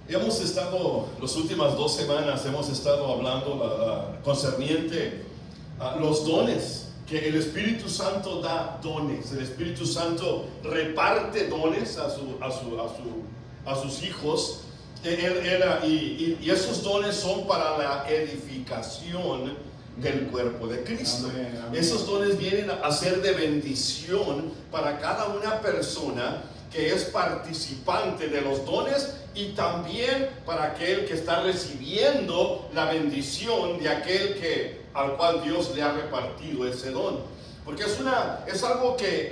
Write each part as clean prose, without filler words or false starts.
Hemos estado, las últimas 2 semanas, hemos estado hablando concerniente a los dones, que el Espíritu Santo da dones. El Espíritu Santo reparte dones a sus hijos. Y esos dones son para la edificación del cuerpo de Cristo. Amén, amén. Esos dones vienen a ser de bendición para cada una persona que es participante de los dones, y también para aquel que está recibiendo la bendición de aquel al cual Dios le ha repartido ese don. Porque es algo que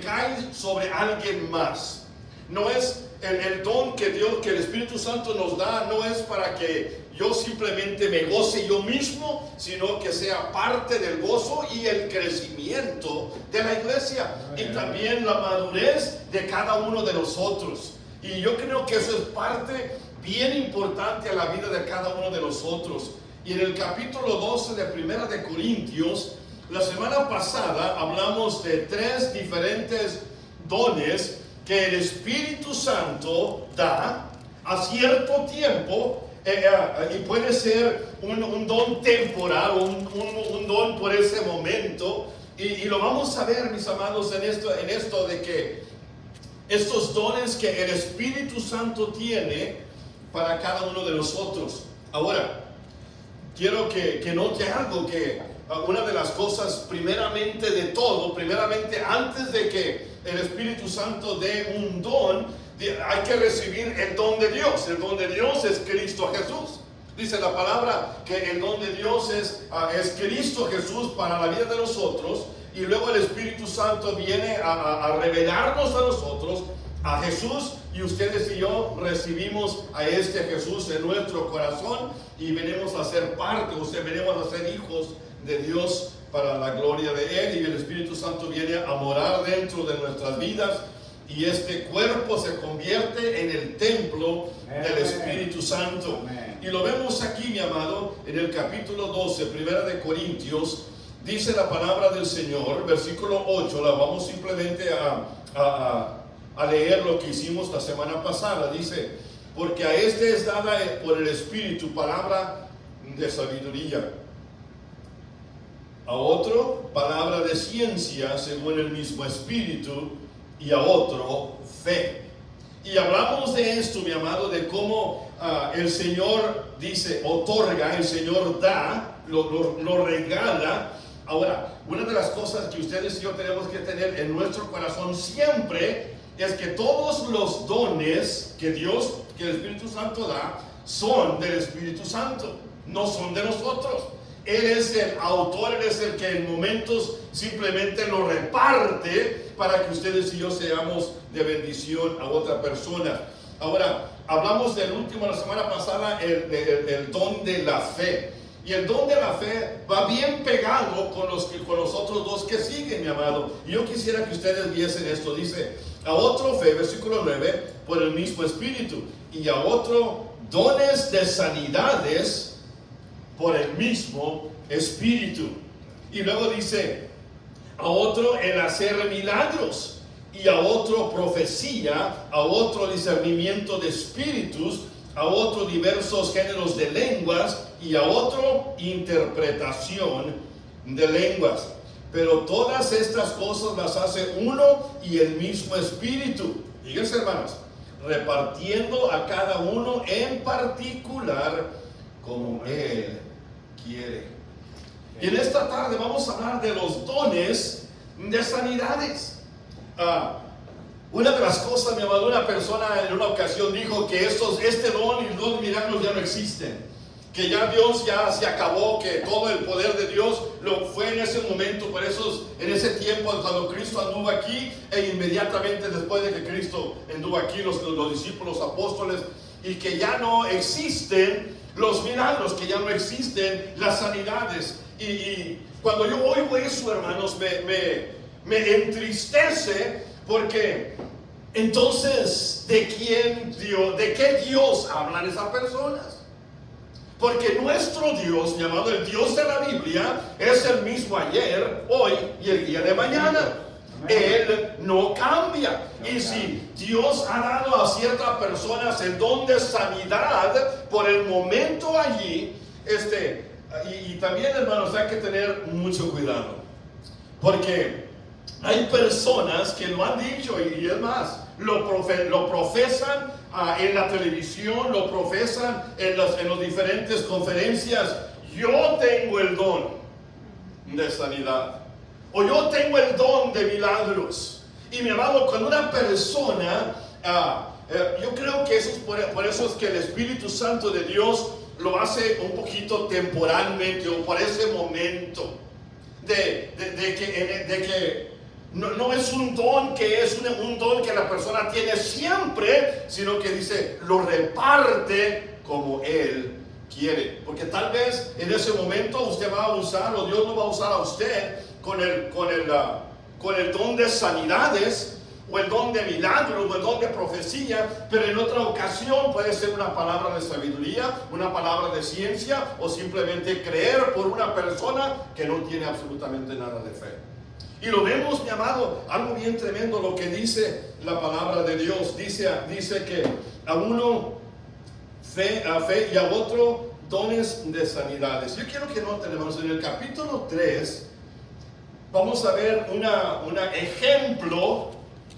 cae sobre alguien más. No es el don que el Espíritu Santo nos da, no es para que yo simplemente me goce yo mismo, sino que sea parte del gozo y el crecimiento de la iglesia, y también la madurez de cada uno de nosotros. Y yo creo que eso es parte bien importante a la vida de cada uno de nosotros. Y en el capítulo 12 de Primera de Corintios, la semana pasada hablamos de 3 diferentes dones que el Espíritu Santo da a cierto tiempo, y puede ser un don temporal, un don por ese momento, y lo vamos a ver, mis amados, en esto de que estos dones que el Espíritu Santo tiene para cada uno de nosotros. Ahora, quiero que note algo, que una de las cosas, primeramente antes de que el Espíritu Santo dé un don, hay que recibir el don de Dios. El don de Dios es Cristo Jesús. Dice la palabra que el don de Dios es Cristo Jesús para la vida de nosotros, y luego el Espíritu Santo viene a revelarnos a nosotros a Jesús, y ustedes y yo recibimos a este Jesús en nuestro corazón y venimos a ser parte, venimos a ser hijos de Dios para la gloria de Él, y el Espíritu Santo viene a morar dentro de nuestras vidas, y este cuerpo se convierte en el templo del Espíritu Santo. Amén. Y lo vemos aquí, mi amado, en el capítulo 12, Primera de Corintios. Dice la palabra del Señor, versículo 8, la vamos simplemente a leer lo que hicimos la semana pasada. Dice: porque a este es dada por el Espíritu palabra de sabiduría, a otro palabra de ciencia según el mismo Espíritu, y a otro fe. Y hablamos de esto, mi amado, de cómo el Señor dice, otorga, el Señor da, lo regala. Ahora, una de las cosas que ustedes y yo tenemos que tener en nuestro corazón siempre es que todos los dones que el Espíritu Santo da, son del Espíritu Santo, no son de nosotros. Él es el autor, Él es el que en momentos simplemente lo reparte para que ustedes y yo seamos de bendición a otra persona. Ahora, hablamos del último, la semana pasada, el don de la fe. Y el don de la fe va bien pegado con los otros dos que siguen, mi amado. Y yo quisiera que ustedes viesen esto. Dice: a otro fe, versículo 9, por el mismo Espíritu, y a otro dones de sanidades por el mismo Espíritu. Y luego dice: a otro el hacer milagros, y a otro profecía, a otro discernimiento de espíritus, a otro diversos géneros de lenguas, y a otro interpretación de lenguas. Pero todas estas cosas las hace uno y el mismo Espíritu. Fíjense, hermanos, repartiendo a cada uno en particular como Él quiere. Y en esta tarde vamos a hablar de los dones de sanidades. Una de las cosas, mi amado, una persona en una ocasión dijo que este don y los milagros ya no existen, que ya Dios ya se acabó, que todo el poder de Dios lo fue en ese momento, en ese tiempo cuando Cristo anduvo aquí, e inmediatamente después de que Cristo anduvo aquí, los discípulos, apóstoles, y que ya no existen los milagros, que ya no existen las sanidades. Y cuando yo oigo eso, hermanos, me entristece, porque entonces ¿de qué Dios hablan esas personas? Porque nuestro Dios, llamado el Dios de la Biblia, es el mismo ayer, hoy y el día de mañana. Él no cambia. Y si Dios ha dado a ciertas personas el don de sanidad por el momento allí, y también, hermanos, hay que tener mucho cuidado, porque hay personas que lo han dicho, y es más, lo profesan en la televisión, lo profesan en las diferentes conferencias. Yo tengo el don de sanidad, o yo tengo el don de milagros. Y mi amado, cuando una persona, yo creo que eso es por eso es que el Espíritu Santo de Dios lo hace un poquito temporalmente, o por ese momento, de que no es un don que es un don que la persona tiene siempre, sino que dice, lo reparte como Él quiere. Porque tal vez en ese momento usted va a usar, o Dios no va a usar a usted con el don de sanidades, o el don de milagro, o el don de profecía, pero en otra ocasión puede ser una palabra de sabiduría, una palabra de ciencia, o simplemente creer por una persona que no tiene absolutamente nada de fe. Y lo vemos, mi amado, algo bien tremendo lo que dice la palabra de Dios. Dice que a uno fe y a otro dones de sanidades. Yo quiero que noten, hermanos, en el capítulo 3 vamos a ver un ejemplo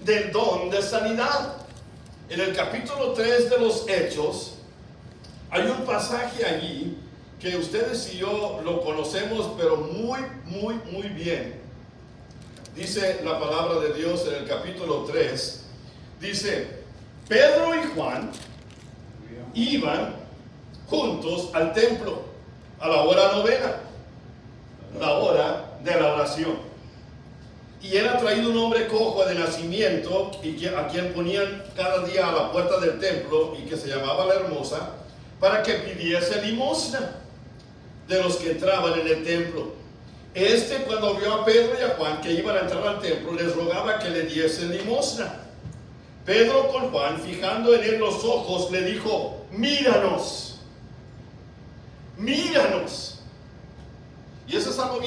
del don de sanidad. En el capítulo 3 de los Hechos hay un pasaje allí que ustedes y yo lo conocemos, pero muy, muy, muy bien. Dice la palabra de Dios en el capítulo 3, dice, Pedro y Juan iban juntos al templo a la hora novena, la hora de la oración. Y era traído un hombre cojo de nacimiento, a quien ponían cada día a la puerta del templo, y que se llamaba la Hermosa, para que pidiese limosna de los que entraban en el templo. Cuando vio a Pedro y a Juan que iban a entrar al templo, les rogaba que le diesen limosna. Pedro con Juan, fijando en él los ojos, le dijo, míranos, míranos. Y eso es algo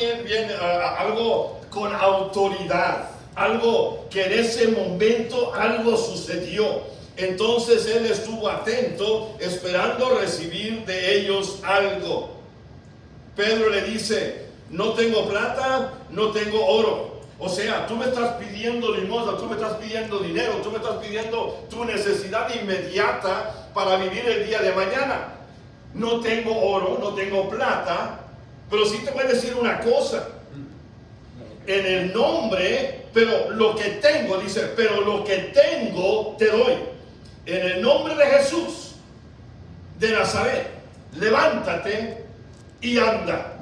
algo con autoridad, algo que en ese momento algo sucedió. Entonces él estuvo atento, esperando recibir de ellos algo. Pedro le dice, no tengo plata, no tengo oro. O sea, tú me estás pidiendo limosna, tú me estás pidiendo dinero, tú me estás pidiendo tu necesidad inmediata para vivir el día de mañana. No tengo oro, no tengo plata, pero sí te voy a decir una cosa. En el nombre, pero lo que tengo, dice, pero lo que tengo te doy. En el nombre de Jesús de Nazaret, levántate y anda.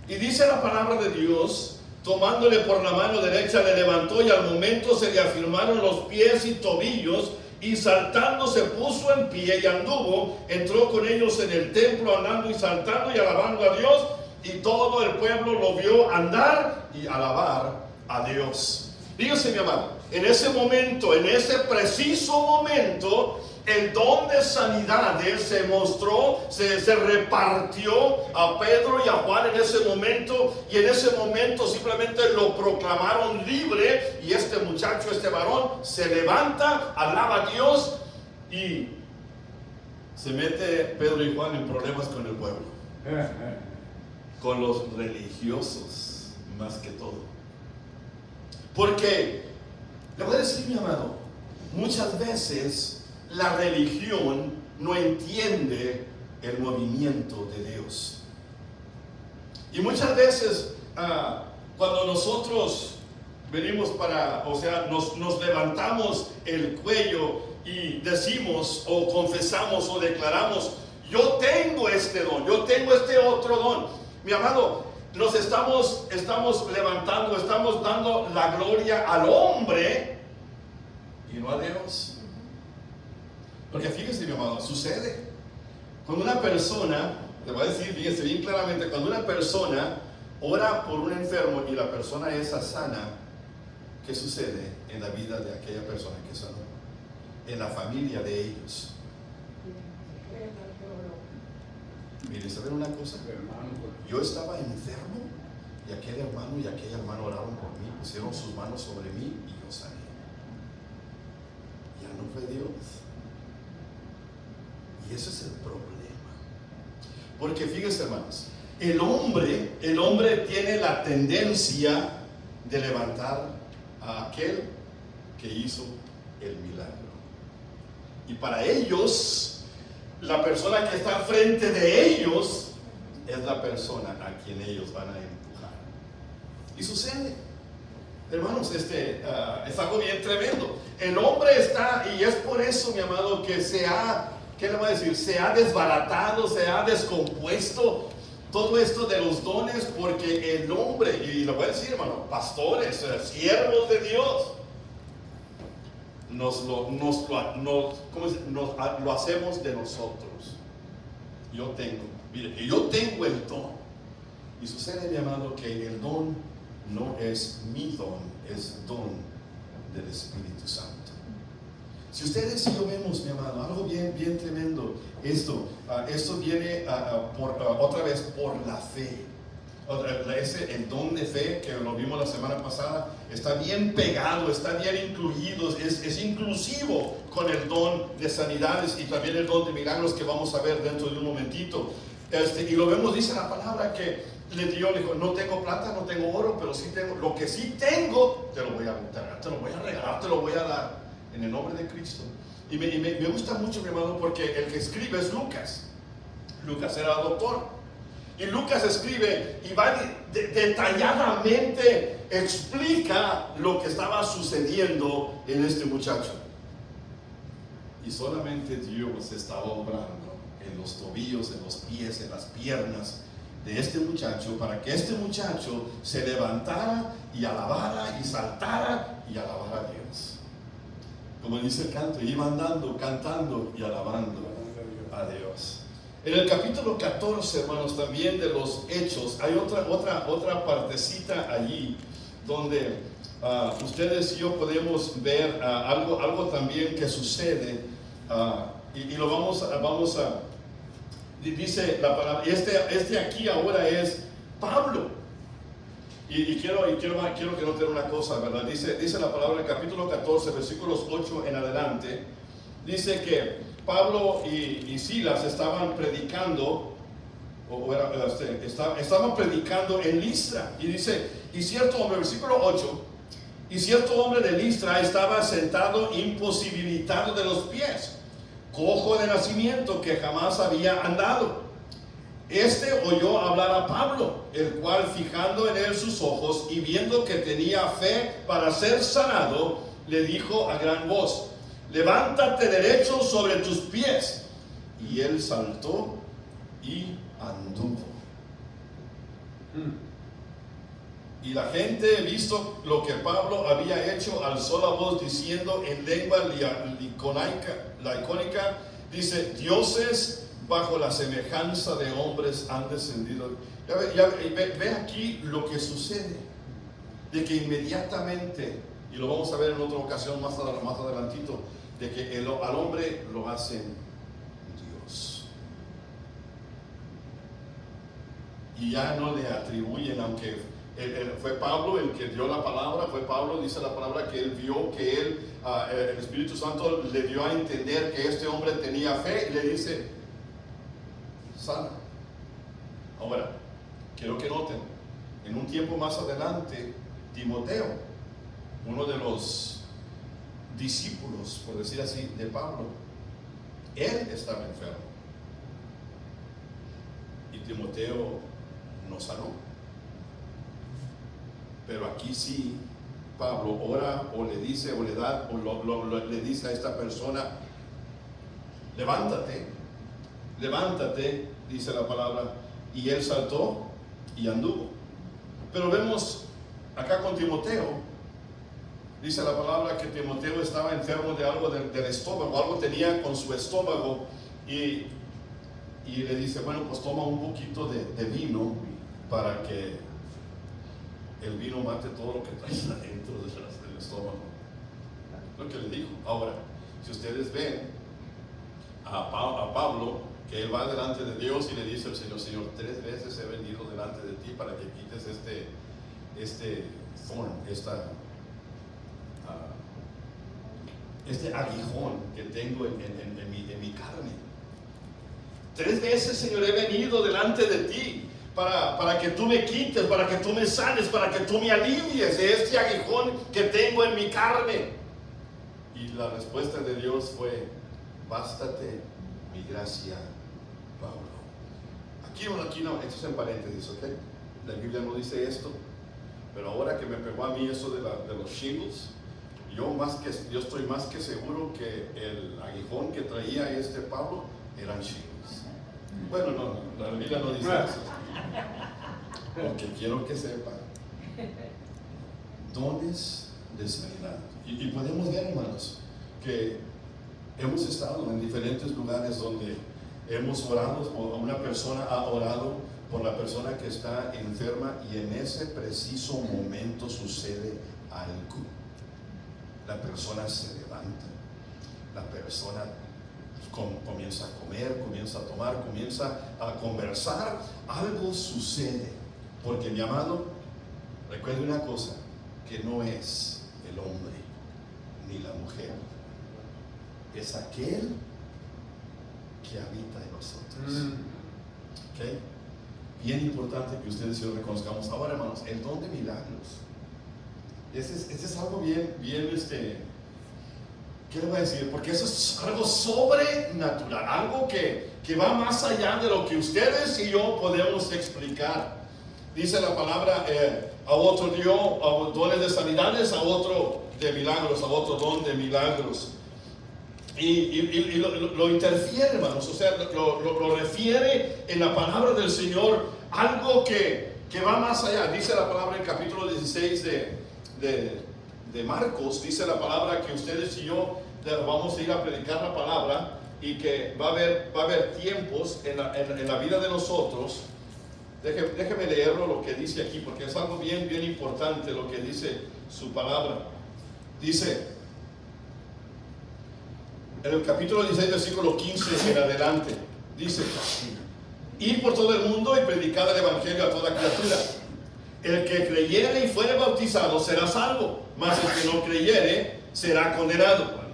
Y dice la palabra de Dios, tomándole por la mano derecha le levantó, y al momento se le afirmaron los pies y tobillos, y saltando se puso en pie y anduvo, entró con ellos en el templo, andando y saltando y alabando a Dios, y todo el pueblo lo vio andar y alabar a Dios. Fíjese, mi amado, en ese momento, en ese preciso momento, el don de sanidades se mostró, se repartió a Pedro y a Juan en ese momento, y en ese momento simplemente lo proclamaron libre, y este muchacho, este varón, se levanta, alaba a Dios, y se mete Pedro y Juan en problemas con el pueblo, con los religiosos más que todo. Porque, le voy a decir, mi amado, muchas veces la religión no entiende el movimiento de Dios. Y muchas veces cuando nosotros venimos nos levantamos el cuello y decimos o confesamos o declaramos, yo tengo este don, yo tengo este otro don. Mi amado, nos estamos levantando, estamos dando la gloria al hombre y no a Dios. Porque fíjese, mi amado, sucede. Cuando una persona, le voy a decir, fíjese bien claramente, cuando una persona ora por un enfermo y la persona esa sana, ¿qué sucede en la vida de aquella persona que sanó? En la familia de ellos. Mire, ¿saben una cosa? Yo estaba enfermo y aquel hermano y aquella hermana oraron por mí, pusieron sus manos sobre mí y yo sané. Ya no fue Dios. Y ese es el problema. Porque fíjense, hermanos, el hombre tiene la tendencia de levantar a aquel que hizo el milagro. Y para ellos, la persona que está frente de ellos es la persona a quien ellos van a empujar. Y sucede, hermanos, es algo bien tremendo. El hombre está, y es por eso, mi amado, que ¿qué le voy a decir? Se ha desbaratado, se ha descompuesto todo esto de los dones, porque el hombre, y lo voy a decir, hermano, pastores, siervos de Dios, lo hacemos de nosotros. Yo tengo el don. Y sucede, mi amado, que el don no es mi don, es don del Espíritu Santo. Si ustedes y yo vemos, mi amado, algo bien tremendo, esto viene otra vez por la fe. El don de fe que lo vimos la semana pasada está bien pegado, está bien incluido, es inclusivo con el don de sanidades y también el don de milagros que vamos a ver dentro de un momentito. Y lo vemos, dice la palabra que le dijo, no tengo plata, no tengo oro, pero sí tengo, lo que sí tengo, te lo voy a entregar, te lo voy a regalar, te lo voy a dar en el nombre de Cristo. Y me gusta mucho, mi hermano, porque el que escribe es Lucas. Lucas era doctor. Y Lucas escribe y va detalladamente explica lo que estaba sucediendo en este muchacho. Y solamente Dios estaba obrando en los tobillos, en los pies, en las piernas de este muchacho, para que este muchacho se levantara y alabara y saltara y alabara a Dios. Como dice el canto, iba andando, cantando y alabando a Dios. En el capítulo 14, hermanos, también de los Hechos, hay otra partecita allí donde ustedes y yo podemos ver algo también que sucede, y lo vamos a dice la palabra, este aquí ahora es Pablo. Y quiero que noten una cosa, ¿verdad? Dice la palabra en el capítulo 14, versículos 8 en adelante, dice que Pablo y Silas estaban predicando, estaban predicando en Listra. Y dice, y cierto hombre, versículo 8, y cierto hombre de Listra estaba sentado imposibilitado de los pies, cojo de nacimiento, que jamás había andado. Este oyó hablar a Pablo, el cual, fijando en él sus ojos y viendo que tenía fe para ser sanado, le dijo a gran voz: levántate derecho sobre tus pies. Y él saltó y anduvo. Y la gente, visto lo que Pablo había hecho, alzó la voz diciendo en lengua laicónica, dice: dioses bajo la semejanza de hombres han descendido. Ve aquí lo que sucede, de que inmediatamente, y lo vamos a ver en otra ocasión más adelantito, de que al hombre lo hacen Dios. Y ya no le atribuyen, aunque fue Pablo el que dio la palabra, fue Pablo, dice la palabra, que él vio que el Espíritu Santo le dio a entender que este hombre tenía fe, y le dice: sana. Ahora, quiero que noten, en un tiempo más adelante, Timoteo, uno de los discípulos, por decir así, de Pablo, él estaba enfermo. Y Timoteo no sanó. Pero aquí sí, Pablo ora o le dice o le da o le dice a esta persona: levántate, dice la palabra, y él saltó y anduvo. Pero vemos acá con Timoteo, dice la palabra que Timoteo estaba enfermo de algo del estómago, algo tenía con su estómago, y le dice: bueno, pues toma un poquito de vino para que el vino mate todo lo que traes adentro del estómago. Lo que le dijo. Ahora, si ustedes ven a Pablo, que él va delante de Dios y le dice al Señor: Señor, 3 veces he venido delante de ti para que quites este thorn, este aguijón que tengo en mi carne. 3 veces, Señor, he venido delante de ti para que tú me quites, para que tú me sanes, para que tú me alivies de este aguijón que tengo en mi carne. Y la respuesta de Dios fue: bástate mi gracia, Pablo. Aquí no, esto es en paréntesis, ¿ok? La Biblia no dice esto, pero ahora que me pegó a mí eso de los shingles, yo estoy más que seguro que el aguijón que traía Pablo eran shingles. Bueno, no, la Biblia no dice eso, porque quiero que sepan dones de sanidad. Y podemos ver, hermanos, que hemos estado en diferentes lugares donde hemos orado, o una persona ha orado por la persona que está enferma, y en ese preciso momento sucede algo. La persona se levanta, la persona comienza a comer, comienza a tomar, comienza a conversar, algo sucede. Porque, mi amado, recuerde una cosa, que no es el hombre ni la mujer, es aquel que habita en nosotros. ¿Okay? Bien importante que ustedes y yo reconozcamos. Ahora, hermanos, el don de milagros, este es algo bien, ¿qué le voy a decir? Porque eso es algo sobrenatural, algo que va más allá de lo que ustedes y yo podemos explicar. Dice la palabra, a otro dio dones de sanidades, a otro de milagros, a otro don de milagros. Y lo interfiere, hermanos, o sea, lo refiere en la palabra del Señor, algo que va más allá. Dice la palabra en el capítulo 16 de Marcos, dice la palabra que ustedes y yo vamos a ir a predicar la palabra, y que va a haber tiempos en la vida de nosotros. Déjeme leerlo lo que dice aquí, porque es algo bien importante lo que dice su palabra. Dice en el capítulo 16, versículo 15 en adelante, dice: id por todo el mundo y predicad el evangelio a toda criatura. El que creyere y fuere bautizado será salvo, mas el que no creyere será condenado.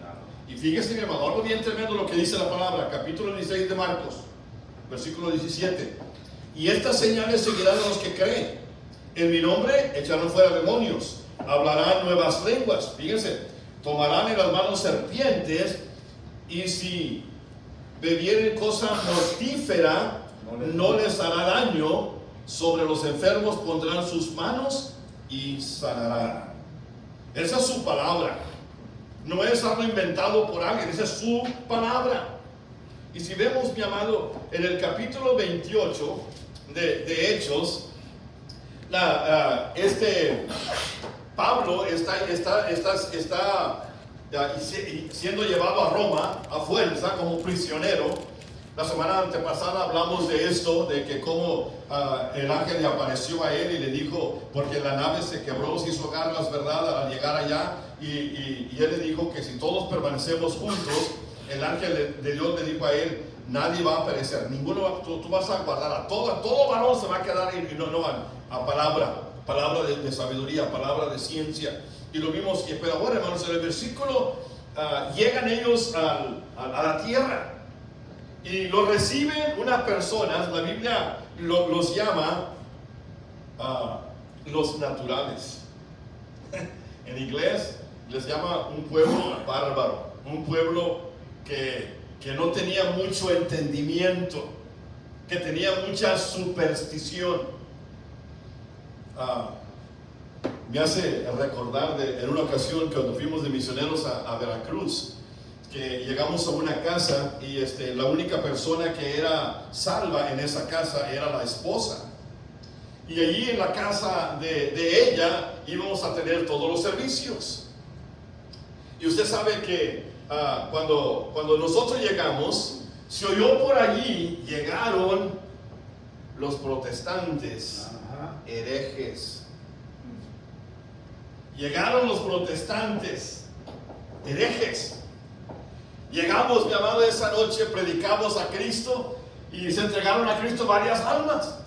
Y fíjese, mi hermano, algo bien tremendo lo que dice la palabra, capítulo 16 de Marcos, versículo 17. Y estas señales seguirán a los que creen. En mi nombre echarán fuera demonios, hablarán nuevas lenguas. Fíjense, tomarán en las manos serpientes, y si bebieren cosa mortífera no les hará daño. Sobre los enfermos pondrán sus manos y sanarán. Esa es su palabra. No es algo inventado por alguien, esa es su palabra. Y si vemos, mi amado, en el capítulo 28 de Hechos, Pablo está siendo llevado a Roma a fuerza como prisionero. La semana antepasada hablamos de esto, de que como el ángel le apareció a él y le dijo, porque la nave se quebró, se hizo garras, ¿verdad?, al llegar allá, y él le dijo que si todos permanecemos juntos, el ángel de Dios le dijo a él: nadie va a perecer, ninguno tú vas a guardar a todo varón se va a quedar, y no van a palabra de sabiduría, palabra de ciencia. Y lo vimos, pero ahora, hermanos, en el versículo llegan ellos a la tierra y lo reciben unas personas. La Biblia los llama los naturales. En inglés les llama un pueblo bárbaro, un pueblo que no tenía mucho entendimiento, que tenía mucha superstición. Me hace recordar en una ocasión cuando fuimos de misioneros a Veracruz, que llegamos a una casa y la única persona que era salva en esa casa era la esposa. Y allí en la casa de ella íbamos a tener todos los servicios. Y usted sabe que cuando nosotros llegamos, se oyó por allí: llegaron los protestantes, herejes. Llegaron los protestantes, herejes. Llegamos, mi amado, esa noche predicamos a Cristo, y se entregaron a Cristo varias almas.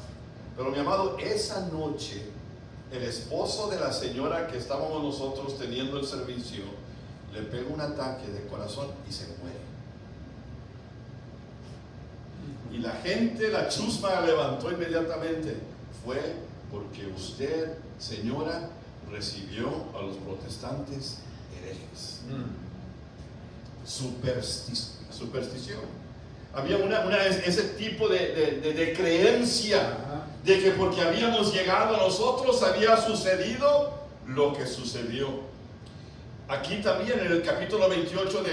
Pero mi amado, esa noche, el esposo de la señora que estábamos nosotros teniendo el servicio, le pega un ataque de corazón y se muere. Y la gente, la chusma levantó inmediatamente. Fue porque usted, señora, recibió a los protestantes herejes. Superstición. Había ese tipo de creencia de que porque habíamos llegado a nosotros había sucedido lo que sucedió. Aquí también en el capítulo 28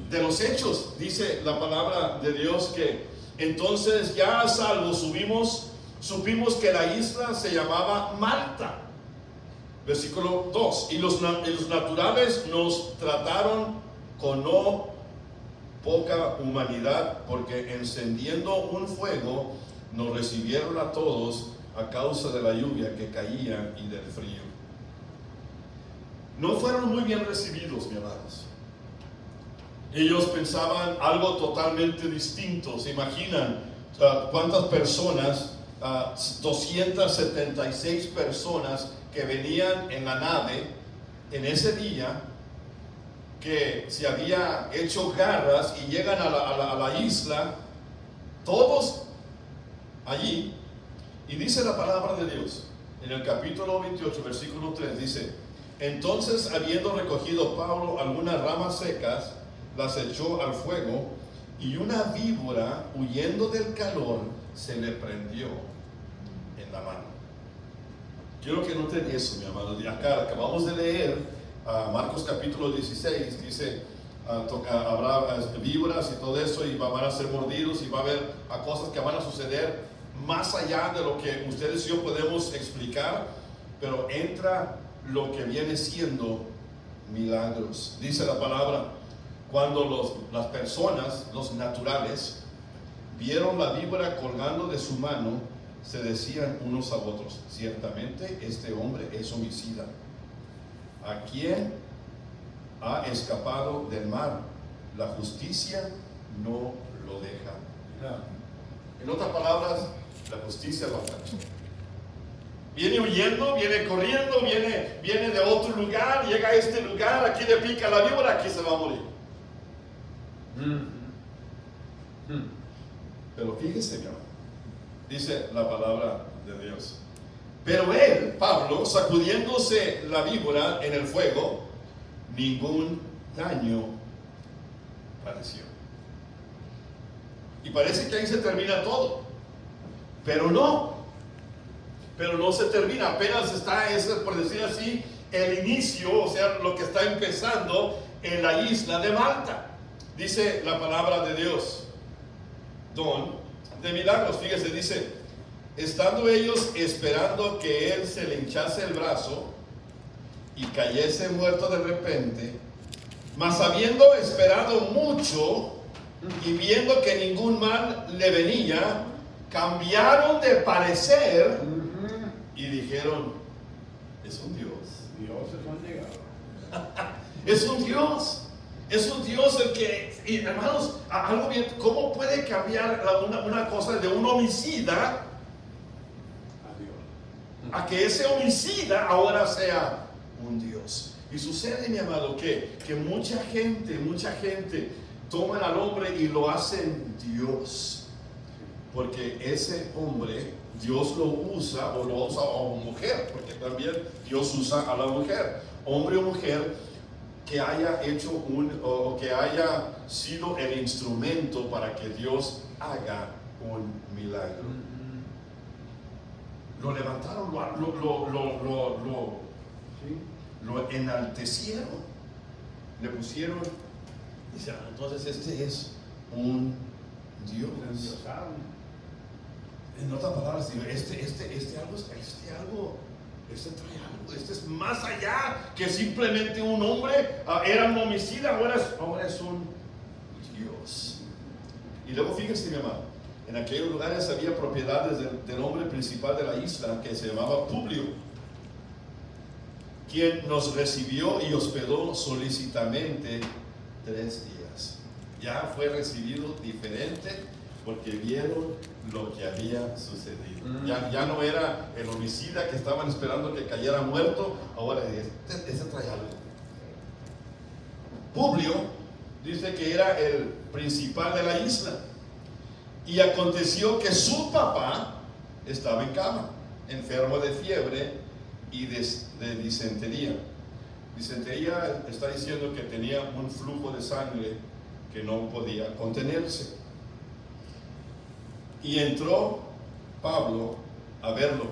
de los Hechos dice la palabra de Dios que entonces ya a salvo supimos que la isla se llamaba Malta. Versículo 2. Y los naturales nos trataron con no poca humanidad, porque encendiendo un fuego nos recibieron a todos a causa de la lluvia que caía y del frío. No fueron muy bien recibidos, mis amados. Ellos pensaban algo totalmente distinto. ¿Se imaginan cuántas personas? 276 personas que venían en la nave en ese día, que se había hecho garras y llegan a la isla, todos allí. Y dice la palabra de Dios en el capítulo 28 versículo 3, dice: entonces, habiendo recogido Pablo algunas ramas secas, las echó al fuego, y una víbora, huyendo del calor, se le prendió en la mano. Quiero que noten eso, mi amado. Acá acabamos de leer Marcos capítulo 16, dice habrá víboras y todo eso, y van a ser mordidos, y va a haber cosas que van a suceder más allá de lo que ustedes y yo podemos explicar, pero entra lo que viene siendo milagros. Dice la palabra: cuando las personas, los naturales, vieron la víbora colgando de su mano, se decían unos a otros: ciertamente este hombre es homicida. ¿A quién ha escapado del mar? La justicia no lo deja. En otras palabras, la justicia lo alcanzó. Viene huyendo, viene corriendo, viene de otro lugar, llega a este lugar, aquí le pica la víbora, aquí se va a morir. Pero fíjese, mi amor, dice la palabra de Dios: pero él, Pablo, sacudiéndose la víbora en el fuego, ningún daño padeció. Y parece que ahí se termina todo, pero no se termina. Apenas está, por decir así, el inicio, o sea, lo que está empezando en la isla de Malta. Dice la palabra de Dios, don de milagros. Fíjese, dice: estando ellos esperando que él se le hinchase el brazo y cayese muerto de repente, mas habiendo esperado mucho y viendo que ningún mal le venía, cambiaron de parecer y dijeron: es un Dios. Es un Dios. Es un Dios el que, y hermanos, algo bien, ¿cómo puede cambiar una cosa de un homicida a que ese homicida ahora sea un Dios? Y sucede, mi amado, que mucha gente toman al hombre y lo hacen Dios, porque ese hombre Dios lo usa, o lo usa a una mujer, porque también Dios usa a la mujer, hombre o mujer, que haya hecho o que haya sido el instrumento para que Dios haga un milagro. Lo levantaron, lo enaltecieron, le pusieron, dice: entonces este es un Dios. En otras palabras, este es más allá que simplemente un hombre. Era un homicida, ahora es un Dios. Y luego fíjense, mi amado, en aquellos lugares había propiedades del hombre principal de la isla, que se llamaba Publio, quien nos recibió y hospedó solícitamente 3 días. Ya fue recibido diferente porque vieron lo que había sucedido. Ya no era el homicida que estaban esperando que cayera muerto, ahora ese trae algo. Publio dice que era el principal de la isla, y aconteció que su papá estaba en cama, enfermo de fiebre y de disentería. Disentería está diciendo que tenía un flujo de sangre que no podía contenerse. Y entró Pablo a verlo.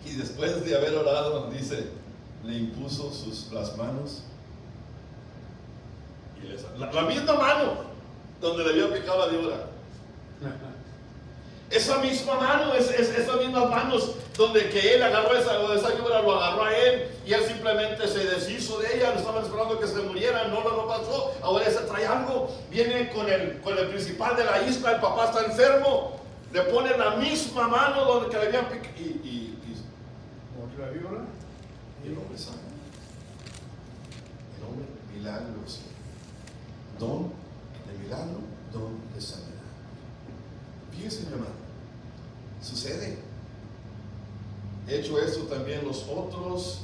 Y después de haber orado, dice, le impuso las manos. Y la misma mano donde le había picado la víbora. Esa misma mano, esas mismas manos donde que él agarró esa víbora, lo agarró a él y él simplemente se deshizo de ella. No estaban esperando que se muriera, no pasó. Ahora ese trae algo, viene con el principal de la isla, el papá está enfermo, le pone la misma mano donde que le habían picado y ¿otra víbora? y el hombre sana. El hombre, milagros, don de milagro, don de sanidad. Fíjense, mi hermano, sucede. He hecho esto también los otros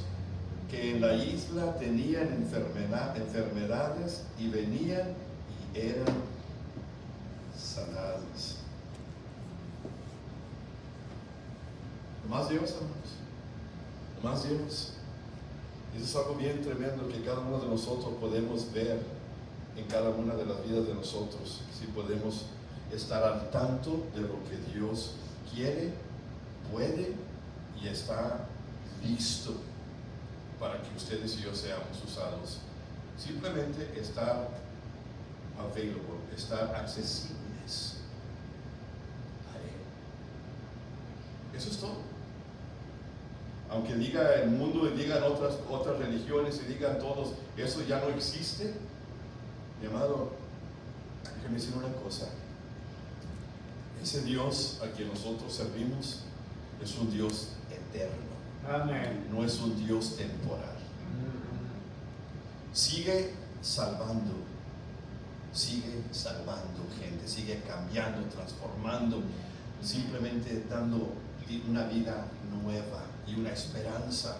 que en la isla tenían enfermedades y venían y eran sanados. Más Dios, hermanos, más Dios. Eso es algo bien tremendo que cada uno de nosotros podemos ver en cada una de las vidas de nosotros, si podemos estar al tanto de lo que Dios quiere, puede y está listo para que ustedes y yo seamos usados. Simplemente estar available, estar accesibles a Él. Eso es todo. Aunque diga el mundo y digan otras religiones y digan todos, eso ya no existe. Mi amado, déjame decir una cosa. Ese Dios a quien nosotros servimos es un Dios eterno. Amén. No es un Dios temporal. Sigue salvando gente, sigue cambiando, transformando, simplemente dando una vida nueva y una esperanza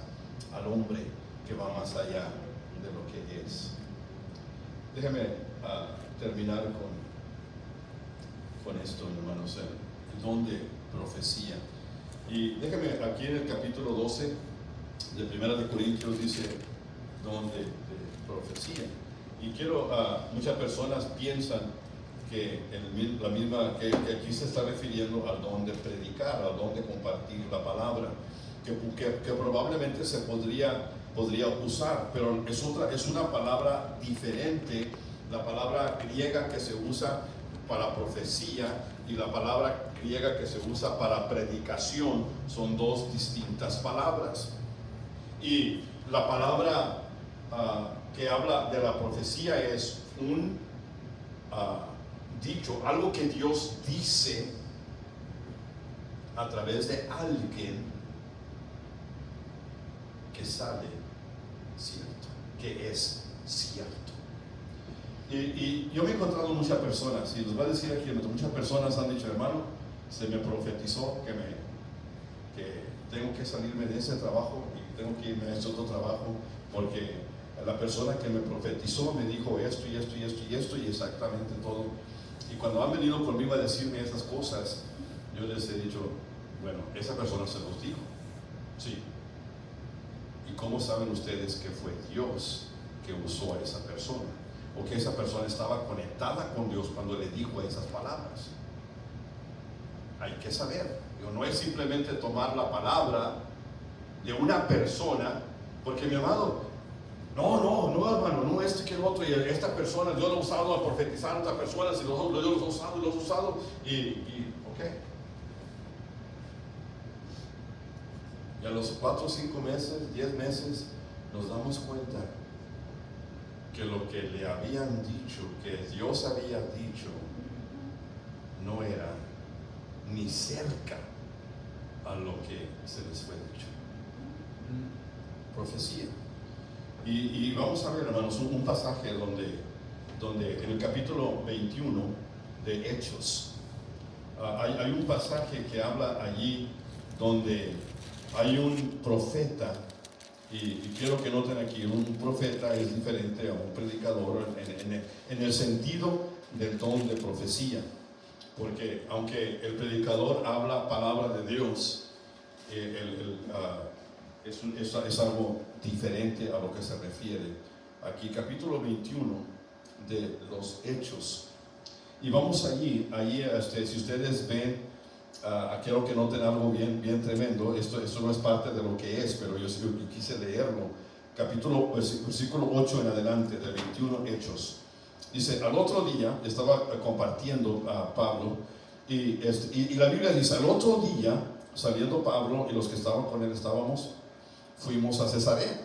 al hombre que va más allá de lo que es. Déjame terminar con esto, hermanos, el don de profecía. Y déjame, aquí en el capítulo 12 de Primera de Corintios dice don de profecía. Y muchas personas piensan que aquí se está refiriendo al don de predicar, al don de compartir la palabra, que probablemente se podría usar, pero es una palabra diferente. La palabra griega que se usa para profecía y la palabra griega que se usa para predicación son dos distintas palabras. Y la palabra que habla de la profecía es un dicho, algo que Dios dice a través de alguien que sale cierto, que es cierto. Y yo me he encontrado muchas personas, y les voy a decir aquí, muchas personas han dicho, hermano, se me profetizó que tengo que salirme de ese trabajo y tengo que irme a este otro trabajo, porque la persona que me profetizó me dijo esto y esto y esto y esto y exactamente todo. Y cuando han venido conmigo a decirme esas cosas, yo les he dicho, bueno, esa persona se los dijo, sí. ¿Y cómo saben ustedes que fue Dios que usó a esa persona? O que esa persona estaba conectada con Dios cuando le dijo esas palabras. Hay que saber. No es simplemente tomar la palabra de una persona, porque mi amado, no hermano, no este que el otro, y esta persona Dios lo ha usado a profetizar a otras personas, y Dios los ha usado, ok. Y a los 4 o 5 meses, 10 meses, nos damos cuenta que lo que le habían dicho, que Dios había dicho, no era ni cerca a lo que se les fue dicho. Profecía. Y vamos a ver, hermanos, un pasaje donde en el capítulo 21 de Hechos, hay un pasaje que habla allí donde hay un profeta, y quiero que noten aquí, un profeta es diferente a un predicador en el sentido del don de profecía, porque aunque el predicador habla palabra de Dios, es algo diferente a lo que se refiere aquí, capítulo 21 de los Hechos. Y vamos allí, si ustedes ven, quiero que noten algo bien tremendo. Esto no es parte de lo que es, pero yo quise leerlo. Versículo 8 en adelante, del 21 Hechos. Dice, al otro día, estaba compartiendo a Pablo, y la Biblia dice, al otro día, saliendo Pablo y los que estaban con él fuimos a Cesarea,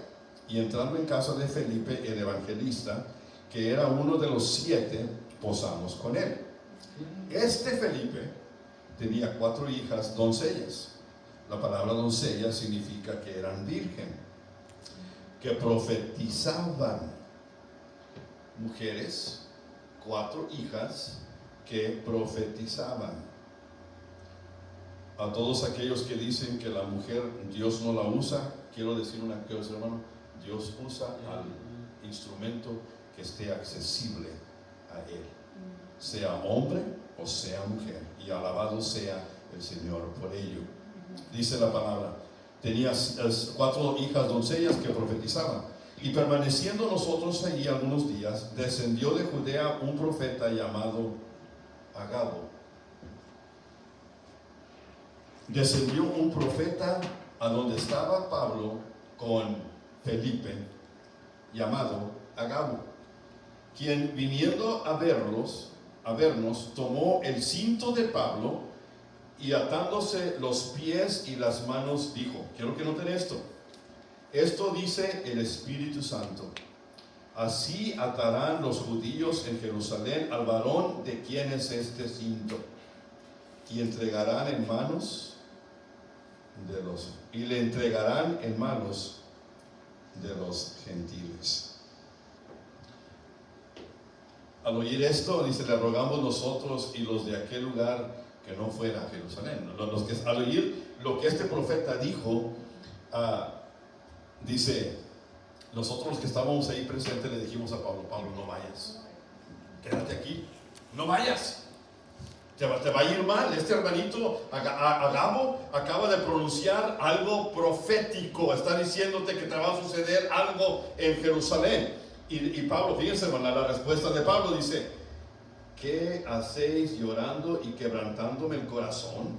y entrando en casa de Felipe, el evangelista, que era uno de los 7, posamos con él. Este Felipe tenía 4 hijas doncellas. La palabra doncella significa que eran virgen, que profetizaban. Mujeres, 4 hijas que profetizaban. A todos aquellos que dicen que la mujer Dios no la usa, quiero decir una cosa, hermano: Dios usa al instrumento que esté accesible a él, sea hombre o sea mujer, y alabado sea el Señor por ello. Dice la palabra, tenía 4 hijas doncellas que profetizaban. Y permaneciendo nosotros allí algunos días, descendió de Judea un profeta llamado Agabo. Descendió un profeta a donde estaba Pablo con Felipe, llamado Agabo, quien viniendo a vernos, tomó el cinto de Pablo y atándose los pies y las manos dijo, quiero que noten esto dice el Espíritu Santo: así atarán los judíos en Jerusalén al varón de quien es este cinto, y le entregarán en manos de los gentiles. Al oír esto, dice, le rogamos nosotros y los de aquel lugar que no fuera a Jerusalén. Al oír lo que este profeta dijo, dice, nosotros los que estábamos ahí presentes le dijimos a Pablo, no vayas, quédate aquí, no vayas, te va a ir mal. Este hermanito Agabo acaba de pronunciar algo profético, está diciéndote que te va a suceder algo en Jerusalén. Y Pablo, fíjense, hermano, la respuesta de Pablo dice, ¿qué hacéis llorando y quebrantándome el corazón?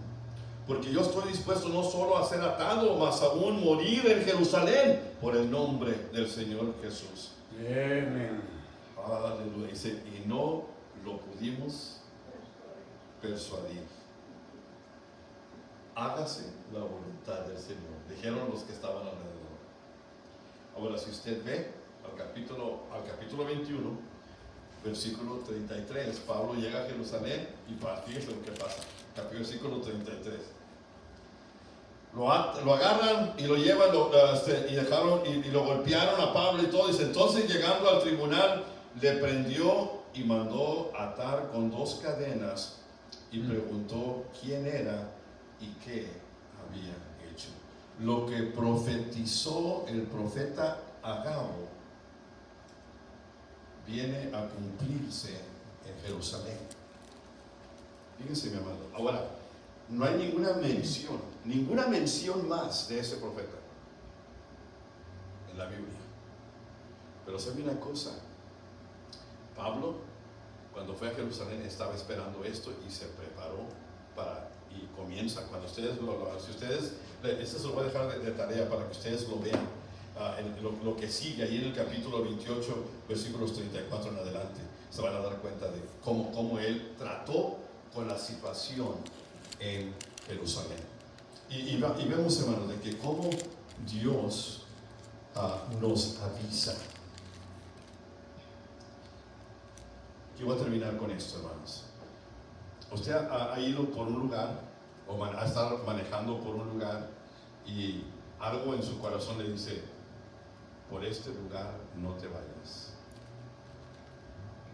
Porque yo estoy dispuesto no solo a ser atado, mas aún morir en Jerusalén por el nombre del Señor Jesús. Amén. Aleluya. Dice, y no lo pudimos persuadir. Hágase la voluntad del Señor, dijeron los que estaban alrededor. Ahora, si usted ve al capítulo 21, versículo 33, Pablo llega a Jerusalén y fíjese lo que pasa. Versículo 33. Lo agarran y lo llevan y lo golpearon a Pablo y todo. Dice, entonces llegando al tribunal, le prendió y mandó atar con 2 cadenas y preguntó quién era y qué había hecho. Lo que profetizó el profeta Agabo viene a cumplirse en Jerusalén. Fíjense, mi amado. Ahora, no hay ninguna mención más de ese profeta en la Biblia. Pero sabe una cosa, Pablo, cuando fue a Jerusalén, estaba esperando esto y se preparó y comienza. Cuando ustedes esto se lo voy a dejar de tarea para que ustedes lo vean. Lo que sigue ahí en el capítulo 28, versículos 34 en adelante, se van a dar cuenta de cómo él trató con la situación en Jerusalén. Y vemos, hermanos, de que cómo Dios nos avisa. Yo voy a terminar con esto, hermanos. Usted ha ido por un lugar o ha estado manejando por un lugar y algo en su corazón le dice, por este lugar no te vayas.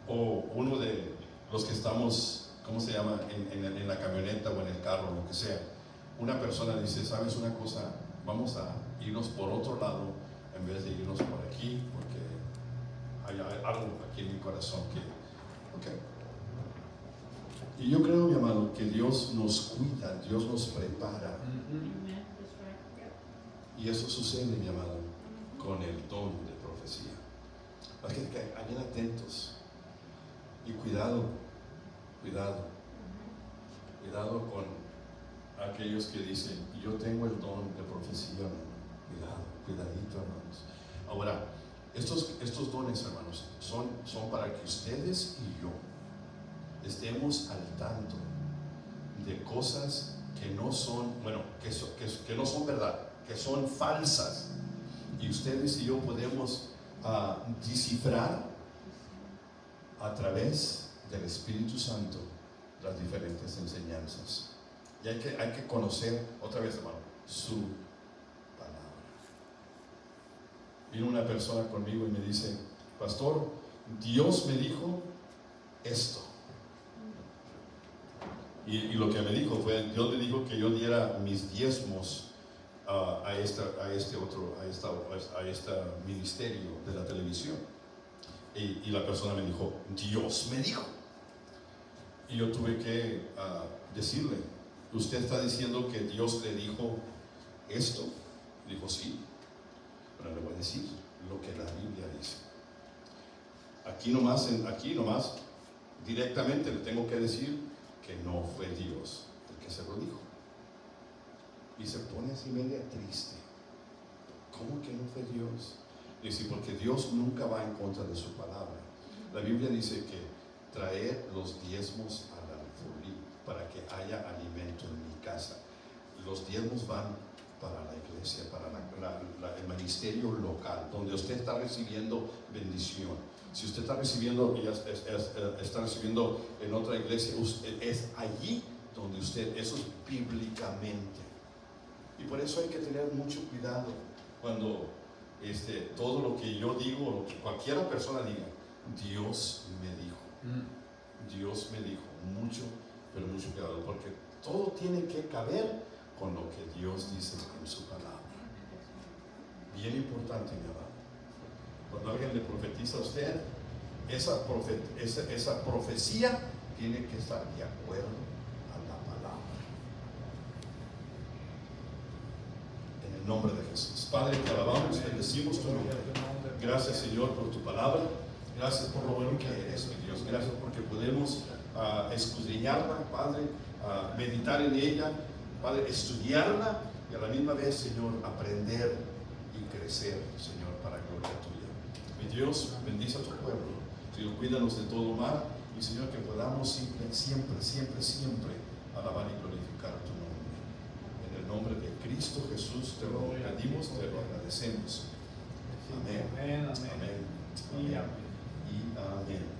o uno de los que estamos, ¿cómo se llama? En la camioneta o en el carro, lo que sea, una persona dice, ¿sabes una cosa? Vamos a irnos por otro lado en vez de irnos por aquí, porque hay algo aquí en mi corazón que, ok. Y yo creo, mi amado, que Dios nos cuida, Dios nos prepara. Y eso sucede, mi amado, con el don de profecía. Así que vayan atentos. Y cuidado con aquellos que dicen, yo tengo el don de profecía, hermano. Cuidadito, hermanos. Ahora, estos dones, hermanos, son para que ustedes y yo estemos al tanto de cosas que no son, bueno, que no son verdad, que son falsas. Y ustedes y yo podemos descifrar a través del Espíritu Santo las diferentes enseñanzas. Y hay que conocer, otra vez, hermano, su palabra. Vino una persona conmigo y me dice, pastor, Dios me dijo esto. Y lo que me dijo fue, Dios me dijo que yo diera mis diezmos a este ministerio de la televisión. Y la persona me dijo, Dios me dijo. Y yo tuve que decirle, ¿usted está diciendo que Dios le dijo esto? Dijo, sí. Pero le voy a decir lo que la Biblia dice. Aquí nomás, directamente le tengo que decir que no fue Dios el que se lo dijo. Y se pone así media triste. ¿Cómo que no fue Dios? Dice, porque Dios nunca va en contra de su palabra. La Biblia dice que traer los diezmos al alfolí para que haya alimento en mi casa. Los diezmos van para la iglesia, para el ministerio local, donde usted está recibiendo bendición. Si usted está recibiendo está recibiendo en otra iglesia, es allí donde usted, eso es bíblicamente. Y por eso hay que tener mucho cuidado cuando todo lo que yo digo, lo que cualquiera persona diga, Dios me dijo. Dios me dijo, pero mucho cuidado, porque todo tiene que caber con lo que Dios dice en su palabra. Bien importante, mi amado. Cuando alguien le profetiza a usted, esa profecía tiene que estar de acuerdo a la palabra. En el nombre de Jesús. Padre, te alabamos, bendecimos tu nombre. Gracias, Señor, por tu palabra. Gracias por lo bueno que eres, mi Dios. Gracias porque podemos escudriñarla, Padre, meditar en ella, Padre, estudiarla y a la misma vez, Señor, aprender y crecer, Señor, para gloria tuya. Mi Dios, bendice a tu pueblo. Señor, cuídanos de todo mal y, Señor, que podamos siempre alabar y glorificar tu nombre. En el nombre de Cristo Jesús te lo pedimos, te lo agradecemos. Amén. Amén. Amén. Y amén. Y amén.